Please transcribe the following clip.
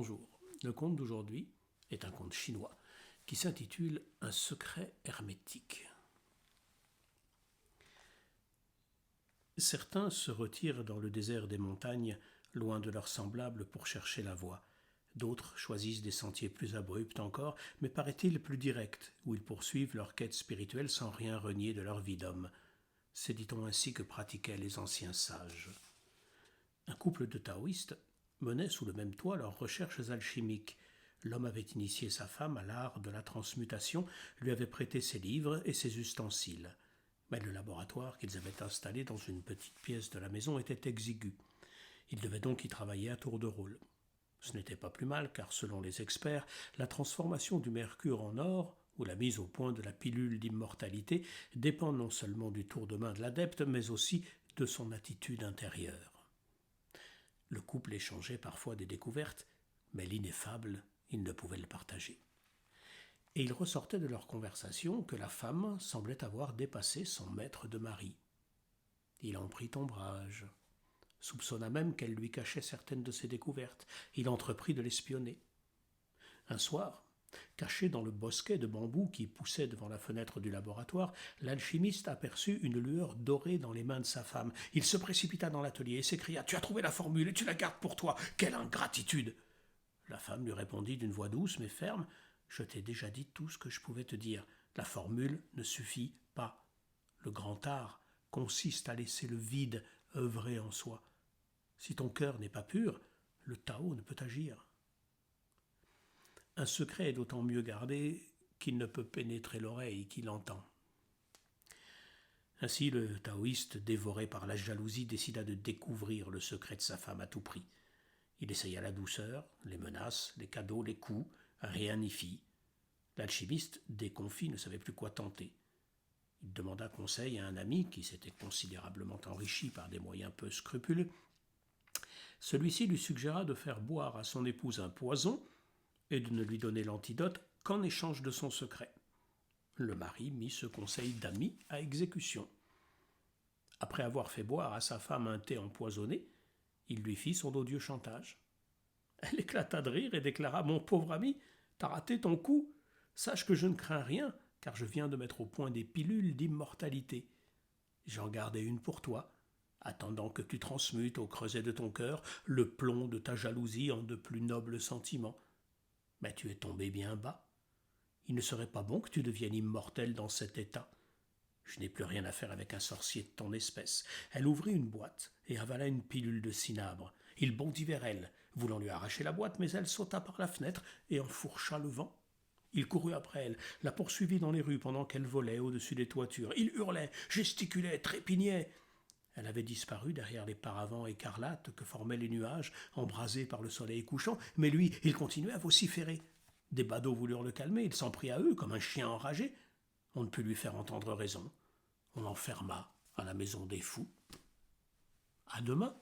Bonjour, le conte d'aujourd'hui est un conte chinois qui s'intitule Un secret hermétique. Certains se retirent dans le désert des montagnes, loin de leurs semblables, pour chercher la voie. D'autres choisissent des sentiers plus abrupts encore, mais paraît-il plus directs, où ils poursuivent leur quête spirituelle sans rien renier de leur vie d'homme. C'est, dit-on, ainsi que pratiquaient les anciens sages. Un couple de taoïstes menait sous le même toit leurs recherches alchimiques. L'homme avait initié sa femme à l'art de la transmutation, lui avait prêté ses livres et ses ustensiles. Mais le laboratoire qu'ils avaient installé dans une petite pièce de la maison était exigu. Ils devaient donc y travailler à tour de rôle. Ce n'était pas plus mal, car selon les experts, la transformation du mercure en or, ou la mise au point de la pilule d'immortalité, dépend non seulement du tour de main de l'adepte, mais aussi de son attitude intérieure. Le couple échangeait parfois des découvertes, mais l'ineffable, ils ne pouvaient le partager. Et il ressortait de leur conversation que la femme semblait avoir dépassé son maître de mari. Il en prit ombrage, soupçonna même qu'elle lui cachait certaines de ses découvertes. Il entreprit de l'espionner. Un soir, caché dans le bosquet de bambous qui poussait devant la fenêtre du laboratoire, l'alchimiste aperçut une lueur dorée dans les mains de sa femme. Il se précipita dans l'atelier et s'écria « Tu as trouvé la formule et tu la gardes pour toi. Quelle ingratitude !» La femme lui répondit d'une voix douce mais ferme « Je t'ai déjà dit tout ce que je pouvais te dire. La formule ne suffit pas. Le grand art consiste à laisser le vide œuvrer en soi. Si ton cœur n'est pas pur, le Tao ne peut agir. » Un secret est d'autant mieux gardé qu'il ne peut pénétrer l'oreille qui l'entend. Ainsi, le taoïste, dévoré par la jalousie, décida de découvrir le secret de sa femme à tout prix. Il essaya la douceur, les menaces, les cadeaux, les coups, rien n'y fit. L'alchimiste, déconfit, ne savait plus quoi tenter. Il demanda conseil à un ami qui s'était considérablement enrichi par des moyens peu scrupuleux. Celui-ci lui suggéra de faire boire à son épouse un poison et de ne lui donner l'antidote qu'en échange de son secret. Le mari mit ce conseil d'ami à exécution. Après avoir fait boire à sa femme un thé empoisonné, il lui fit son odieux chantage. Elle éclata de rire et déclara « Mon pauvre ami, t'as raté ton coup. Sache que je ne crains rien, car je viens de mettre au point des pilules d'immortalité. J'en gardais une pour toi, attendant que tu transmutes au creuset de ton cœur le plomb de ta jalousie en de plus nobles sentiments. Mais tu es tombé bien bas. Il ne serait pas bon que tu deviennes immortel dans cet état. Je n'ai plus rien à faire avec un sorcier de ton espèce. » Elle ouvrit une boîte et avala une pilule de cinabre. Il bondit vers elle, voulant lui arracher la boîte, mais elle sauta par la fenêtre et enfourcha le vent. Il courut après elle, la poursuivit dans les rues pendant qu'elle volait au-dessus des toitures. Il hurlait, gesticulait, trépignait. Elle avait disparu derrière les paravents écarlates que formaient les nuages, embrasés par le soleil couchant, mais lui, il continuait à vociférer. Des badauds voulurent le calmer, il s'en prit à eux comme un chien enragé. On ne put lui faire entendre raison. On l'enferma à la maison des fous. À demain.